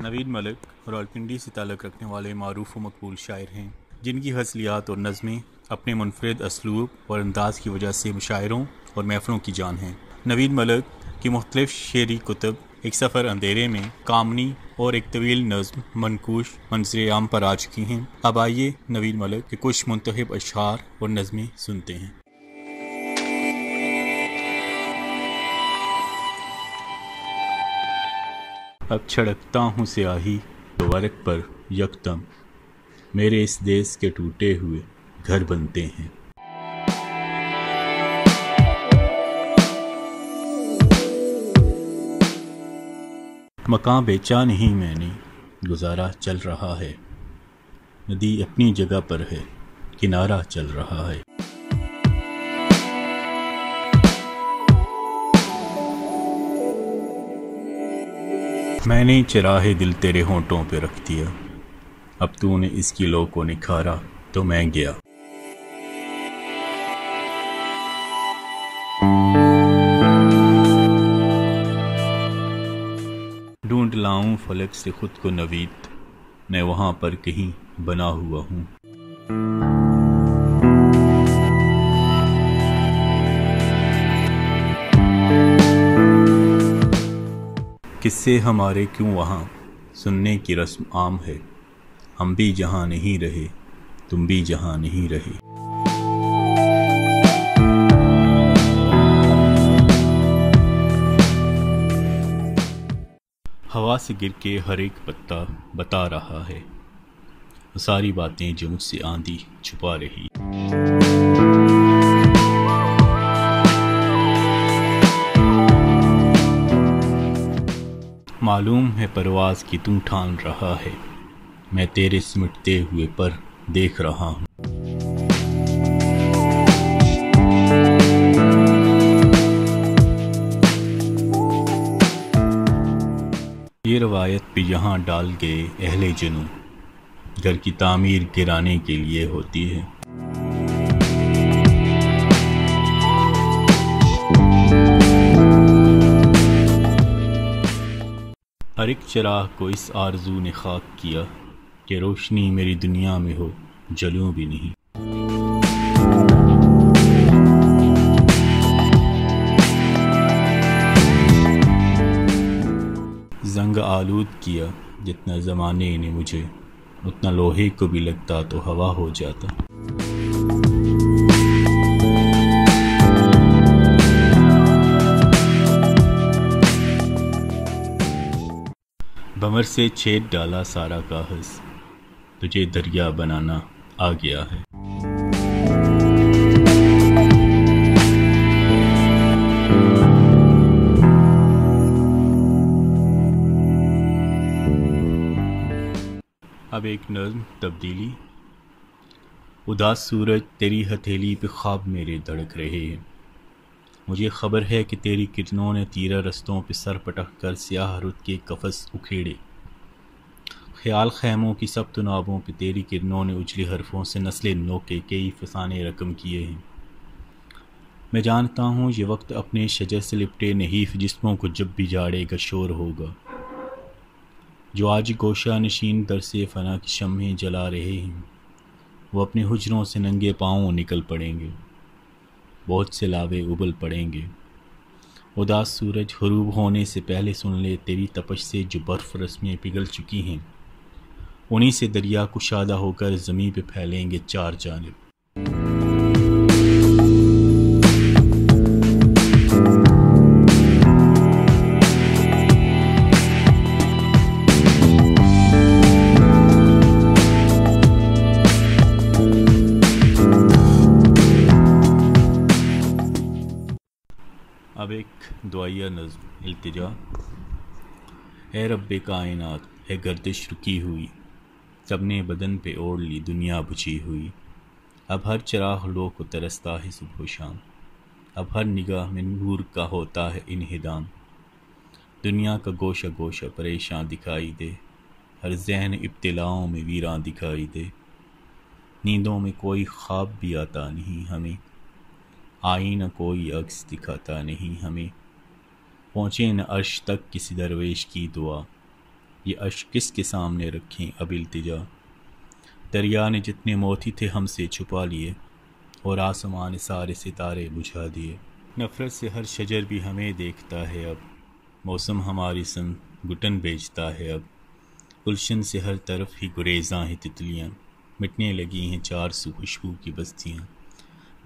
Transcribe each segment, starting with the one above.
नवीद मलिक रावलपिंडी से ताल्लुक़ रखने वाले मारूफ व मकबूल शायर हैं, जिनकी ग़ज़लियात और नज़में अपने मुनफ़रिद असलूब और अंदाज़ की वजह से मुशायरों और महफ़िलों की जान हैं। नवीद मलिक की मुख्तलिफ़ शेरी कुतुब एक सफ़र अंधेरे में, कामनी और एक तवील नज़्म मनकूश मंज़र आम पर आ चुकी हैं। अब आइए नवीद मलिक के कुछ मुंतखब अशआर और नज़में सुनते हैं। अब छिड़कता हूँ स्याही तो वर्क पर यकदम, मेरे इस देश के टूटे हुए घर बनते हैं। मकान बेचा नहीं मैंने, गुजारा चल रहा है। नदी अपनी जगह पर है, किनारा चल रहा है। मैंने चिराहे दिल तेरे होंठों पे रख दिया, अब तूने इस किलो को निखारा तो मैं गया। ढूंढ लाऊं फलक से खुद को नवीद, मैं वहां पर कहीं बना हुआ हूं। किस्से हमारे क्यों वहाँ सुनने की रस्म आम है, हम भी जहाँ नहीं रहे तुम भी जहाँ नहीं रहे। हवा से गिर के हर एक पत्ता बता रहा है, सारी बातें जो मुझसे आंधी छुपा रही। मालूम है परवाज़ की तू ठान रहा है, मैं तेरे सिमटते हुए पर देख रहा हूँ। ये रवायत भी यहाँ डाल गए अहले जुनून, घर की तामीर गिराने के लिए होती है। हर एक चिराग को इस आरज़ू ने खाक किया कि रोशनी मेरी दुनिया में हो, जलूं भी नहीं। जंग आलूद किया जितना ज़माने ने मुझे, उतना लोहे को भी लगता तो हवा हो जाता। भंवर से छेद डाला सारा कागज़, तुझे दरिया बनाना आ गया है। अब एक नज़्म तब्दीली। उदास सूरज तेरी हथेली पे ख्वाब मेरे धड़क रहे हैं, मुझे खबर है कि तेरी किरणों ने तीरा रस्तों पे सर पटक कर स्याह रुत के कफस उखेड़े। ख्याल खैमों की सब तुनाबों पे तेरी किरणों ने उजले हरफों से नस्ले नो के कई फसाने रकम किए हैं। मैं जानता हूँ ये वक्त अपने शजर से लिपटे नहीफ जिस्मों को जब भी झाड़ेगा शोर होगा। जो आज गोशा नशीन दर से फना की शम्में जला रहे हैं, वो अपने हुजरों से नंगे पाँवों निकल पड़ेंगे, बहुत से लावे उबल पड़ेंगे। उदास सूरज ग़ुरूब होने से पहले सुन ले, तेरी तपश से जो बर्फ़ रस्में पिघल चुकी हैं, उन्हीं से दरिया कुशादा होकर ज़मीं पे फैलेंगे चार जानिब। अब एक दुआया नज़्म इल्तिजा। है रब्बे कायनात है गर्दिश रुकी हुई, सबने बदन पे ओढ़ ली दुनिया बुझी हुई। अब हर चिराग लो को तरसता है सुबह शाम, अब हर निगाह में नूर का होता है इन्हिदाम। दुनिया का गोशा गोशा परेशान दिखाई दे, हर ज़हन इब्तिलाओं में वीरान दिखाई दे। नींदों में कोई ख्वाब भी आता नहीं हमें, आई न कोई अक्स दिखाता नहीं हमें। पहुँचे न अर्श तक किसी दरवेश की दुआ, ये अश्क किसके सामने रखें अब इल्तिजा। दरिया ने जितने मोती थे हमसे छुपा लिए, और आसमां ने सारे सितारे बुझा दिए। नफ़रत से हर शजर भी हमें देखता है अब, मौसम हमारी संग घुटन बेचता है अब। गुलशन से हर तरफ ही गुरेज़ां हैं तितलियाँ, मिटने लगी हैं चार सू खुशबू की बस्तियाँ।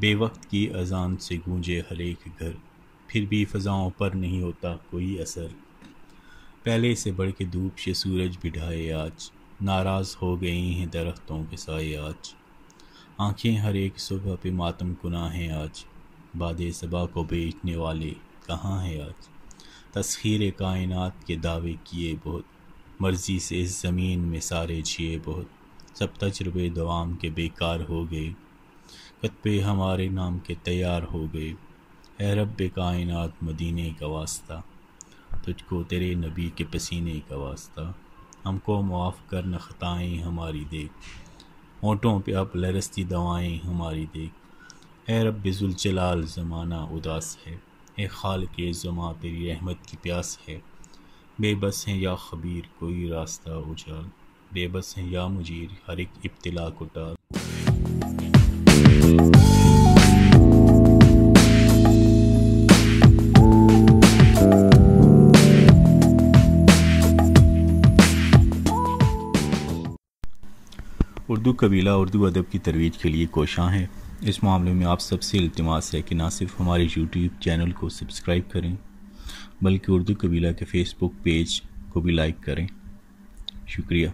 बेवक्त की अजान से गूंजे हर एक घर, फिर भी फ़ज़ाओं पर नहीं होता कोई असर। पहले से बढ़ के धूप से सूरज भी ढाए आज, नाराज़ हो गई हैं दरख्तों के साए आज। आँखें हर एक सुबह पे मातम कुना हैं आज, बादे सबा को बेचने वाले कहाँ हैं आज। तस्खीर कायनात के दावे किए बहुत, मर्ज़ी से इस ज़मीन में सारे जिए बहुत। सब तजुर्बे दवाम के बेकार हो गए, कतबे हमारे नाम के तैयार हो गए। ऐ रब्बे कायनात मदीने का वास्ता, तुझको तेरे नबी के पसीने का वास्ता। हमको मुआफ़ कर न ख़ताएँ हमारी देख, होंठों पे अब लरसती दवाएँ हमारी देख। ऐ रब्बे ज़ुल जलाल ज़माना उदास है, ए खालिक़े ज़ुमा तेरी रहमत की प्यास है। बेबस हैं या खबीर कोई रास्ता उजाल, बेबस हैं या मुजीर हर एक इब्तिला को टाल। उर्दू कबीला उर्दू अदब की तरवीज के लिए कोशां है। इस मामले में आप सबसे इल्तिमास है कि ना सिर्फ हमारे यूट्यूब चैनल को सब्सक्राइब करें, बल्कि उर्दू कबीला के फ़ेसबुक पेज को भी लाइक करें। शुक्रिया।